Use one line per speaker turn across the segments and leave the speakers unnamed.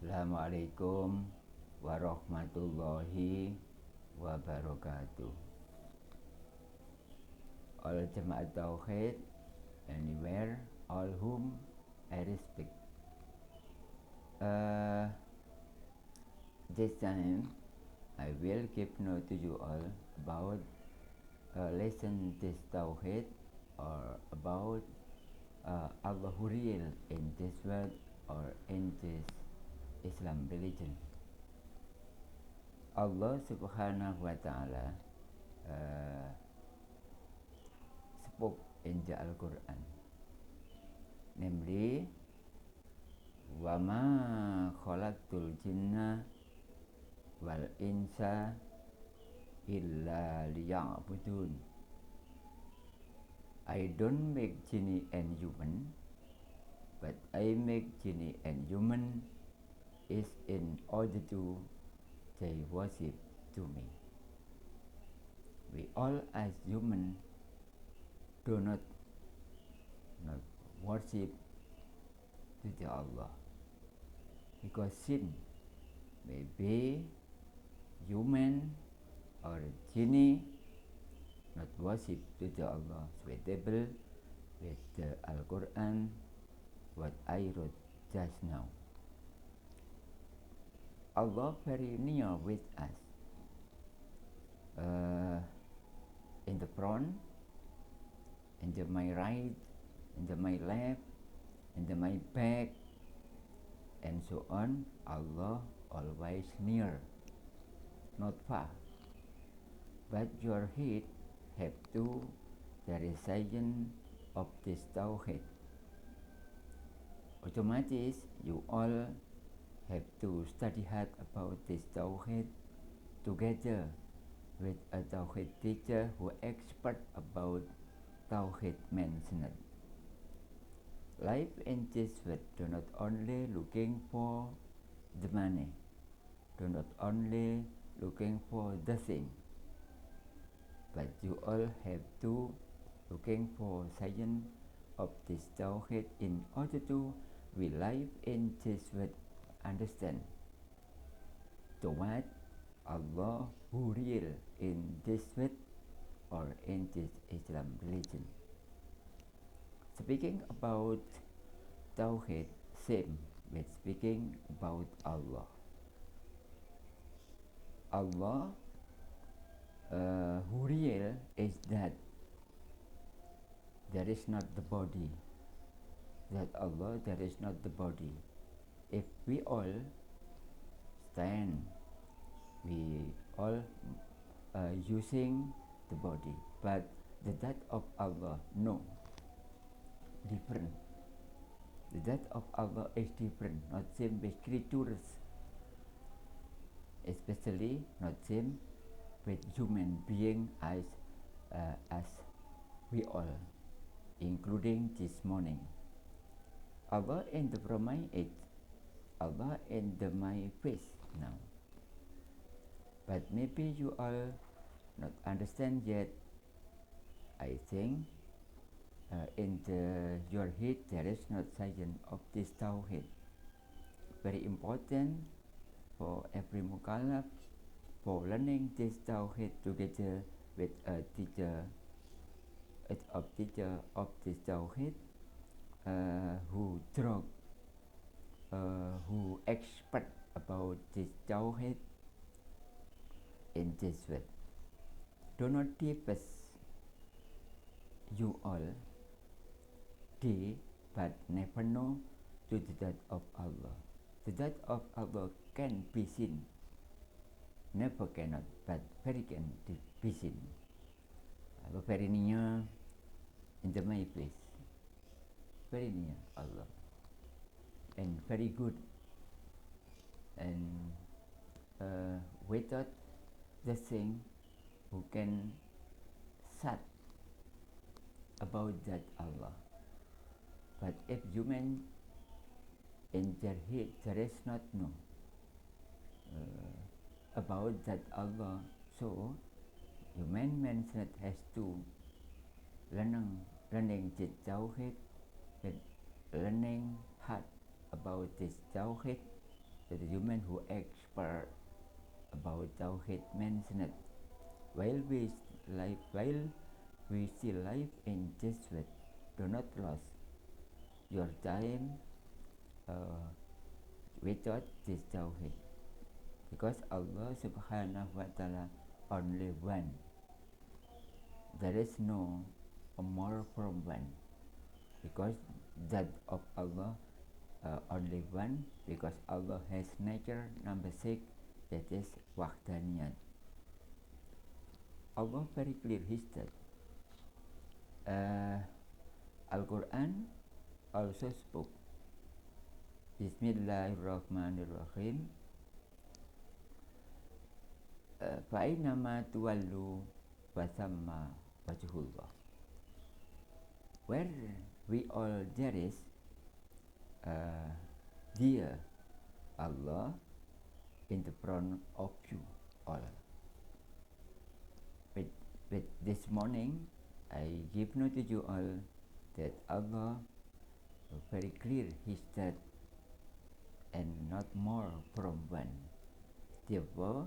Assalamualaikum warahmatullahi wabarakatuh. All Jemaat Tauhid anywhere, all whom I respect. This time I will give note to you all about lesson this Tauhid or about Allah who real in this world or in this Islam religion. Allah subhanahu wa ta'ala spoke in the Al-Quran, namely وَمَا خَلَقْتُ الْجِنَّ وَالْإِنسَ إِلَّا لِيَعْبُدُونَ. I don't make genie and human, but I make genie and human is in order to they worship to me. We all as human do not worship to the Allah, because sin may be human or genie not worship to the Allah suitable with the Al-Quran what I wrote just now. Allah very near with us, in the front, in the my right, in the my left, in the my back, and so on. Allah always near, not far. But your head have to the realization of this Tawhid. Automatically, you all have to study hard about this Tawhid together with a Tawhid teacher who expert about Tawhid mentioned. Life in this world do not only looking for the money, do not only looking for the thing, but you all have to looking for science of this Tawhid in order to we live in this world understand to what Allah who real in this world or in this Islam religion. Speaking about Tawhid, same with speaking about Allah. Allah who real is that there is not the body. That Allah, there is not the body. If we all stand, we all using the body, but the Dzat of Allah, no, different. The Dzat of Allah is different, not same with creatures, especially not same with human being as we all, including this morning. Allah in the from my age, Allah in the my face now. But maybe you all not understand yet. I think in your head there is not science of this Tawhid. Very important for every mukallaf for learning this Tawhid together with a teacher, of this Tawhid who talk, who expert about this Tawhid in this way. Do not deepest you all deep, but never know to the Dzat of Allah. The Dzat of Allah can be seen, never cannot, but very can be seen. Allah very near in the my place, very near Allah, and very good, and without the thing who can sad about that Allah. But if human in their head there is not know about that Allah, so human mentioned has to learning this Tawhid, learning hard about this Tawhid that the human who expert about Tawhid mentioned, while we still live in Dzat, do not lose your time without this Tawhid, because Allah subhanahu wa ta'ala only one. There is no more from one, because that of Allah only one, because Allah has nature number 6, that is Wahdaniyat. Allah very clear his that. Al-Quran also spoke, Bismillahirrahmanirrahim, Fa'inama tuwallu wasamma wajhullah. Where we all there is, dear Allah in the front of you all. With this morning, I give note to you all that Allah very clear his that and not more from one. Therefore,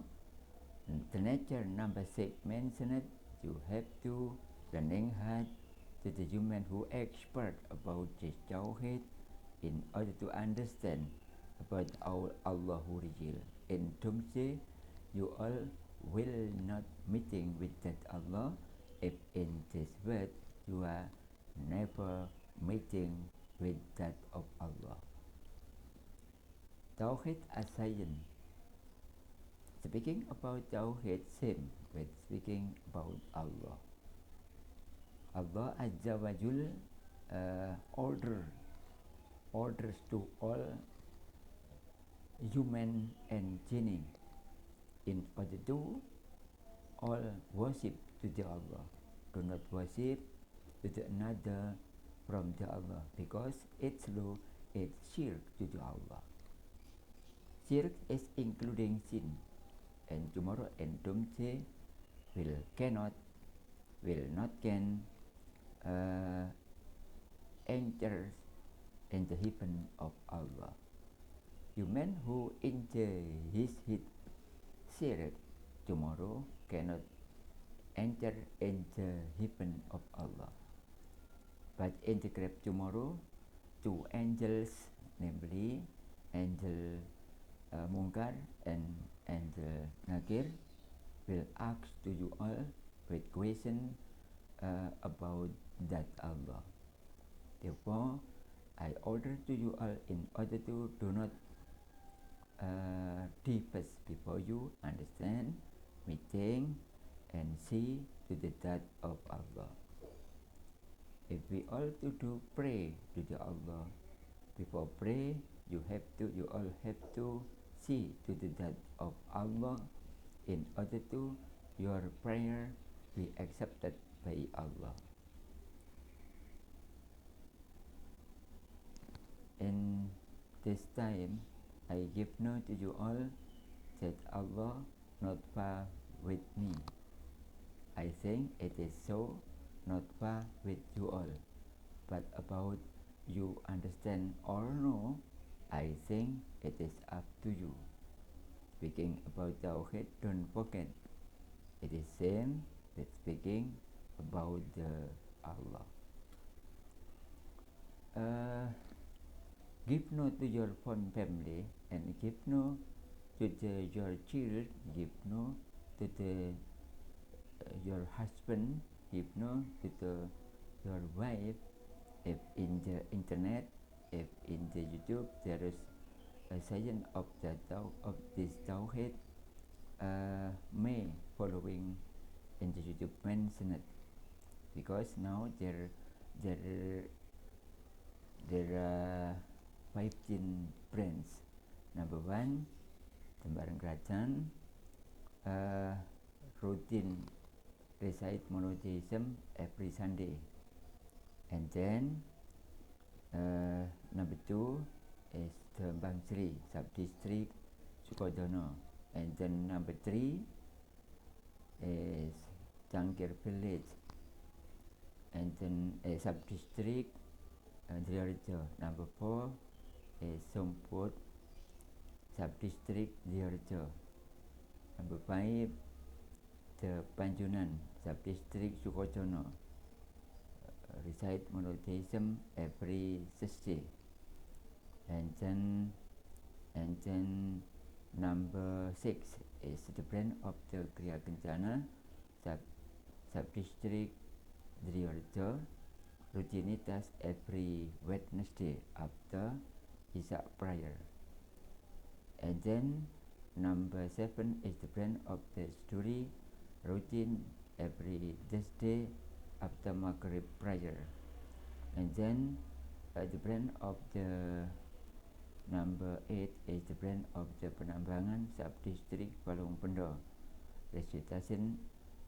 the nature number 6 mentioned, you have to learning hard to the human who expert about this Tawhid in order to understand about our Allah who reveal. In Tumse, you all will not meeting with that Allah if in this world you are never meeting with that of Allah. Tawhid as science. Speaking about Tawhid same with speaking about Allah. Allah Azza wa Jal orders to all human and jinn in order to all worship to the Allah. Do not worship to the another from the Allah, because its law is shirk to the Allah. Shirk is including sin, and tomorrow and Tumse will not can enter in the heaven of Allah. Human who enjoy his shirk tomorrow cannot enter in the heaven of Allah. But in the grave tomorrow, 2 angels, namely angel Munkar and angel Nakir, will ask to you all with question about that Allah. Therefore, I order to you all in order to do not deepest before you understand, meeting, and see to the Dzat of Allah. If we all to do pray to the Allah, before pray, you all have to see to the Dzat of Allah in order to your prayer be accepted by Allah. In this time, I give note to you all that Allah not far with me. I think it is so not far with you all, but about you understand or no, I think it is up to you. Speaking about Tawhid, don't forget, it is same with speaking about the Allah. Give no to your own family, and give no to your children, give no to your husband, give no to your wife. If in the internet, if in the YouTube there is a sign of this Tawhid, may following in the YouTube mentioned, because now there are 15 brands. Number 1, the Barengkrajan, routine recite monotheism every Sunday, and then number 2 is the Bangsri sub-district Sukodono, and then number 3 is Jangkir village, and then a sub-district Driarjo. Number 4 is Somput Subdistrict Dzat. Number 5, the Panjunan Subdistrict Sukojono. Recite monotheism every Thursday. And then number 6 is the brand of the Krian Subdistrict Dzat. Rutinitas every Wednesday after Isha prayer. And then number 7 is the brand of the story routine every Thursday after Maghrib prayer. And then the brand of the number 8 is the brand of the Penambangan Subdistrict Palung Pendo.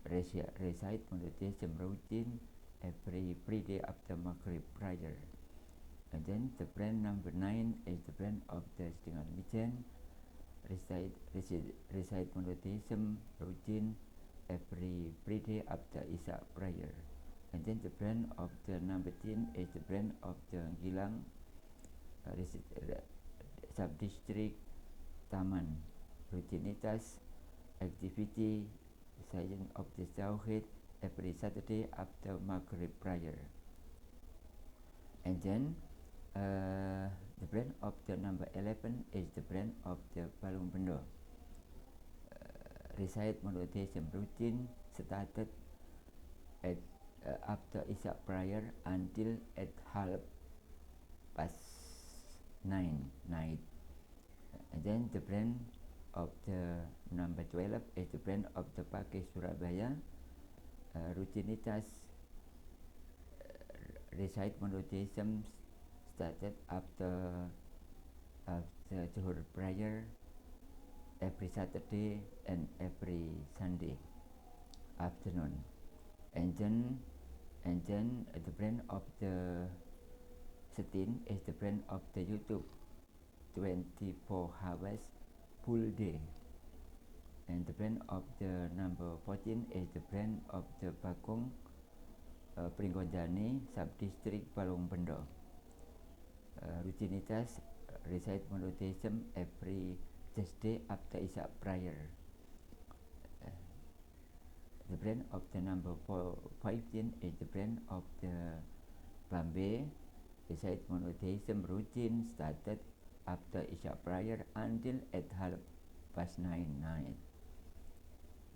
Recite monotheism routine every Friday after Maghrib prayer. And then the brand number 9 is the brand of the Stingan Mijen. Recite monotheism routine every Friday after Isha prayer. And then the brand of the number 10 is the brand of the Gilang Subdistrict Taman. Rutinitas activity Science of the Tauhid every Saturday after Maghrib prayer. And then the brand of the number 11 is the brand of the Palung Pendo. Recite monotheism routine started at after Isha prayer until at 9:30 night. And then the brand of the number 12 is the brand of the Pakai Surabaya. Rutinitas recite monotheism started after Zuhur prayer every Saturday and every Sunday afternoon. And then the brand of the 13 is the brand of the YouTube 24 hours full day. And the brand of the number 14 is the brand of the Bakung Pringgonjani Subdistrict Palung Pendo. Rutinitas recite monotheism every Thursday after Isha prayer. The brand of the number 15 is the brand of the Bombay. Recite monotheism routine started after Isha prayer until at 9:30.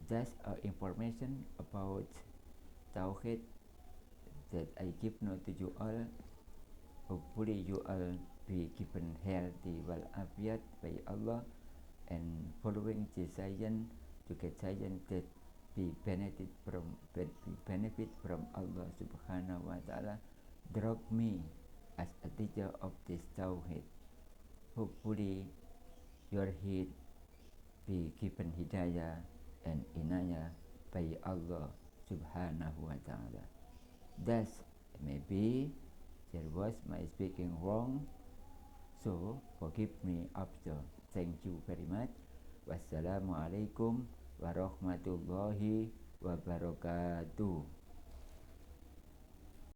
That's information about Tauhid that I give now to you all. Hopefully you all be given healthy walafiat by Allah and following the science to get science that be benefit from Allah Subhanahu wa Ta'ala. Drop me as a teacher of this Tauhid. Hopefully your head be given hidayah and inayah by Allah Subhanahu wa Ta'ala. Thus, maybe there was my speaking wrong, so forgive me after. Thank you very much. Wassalamualaikum warahmatullahi wabarakatuh.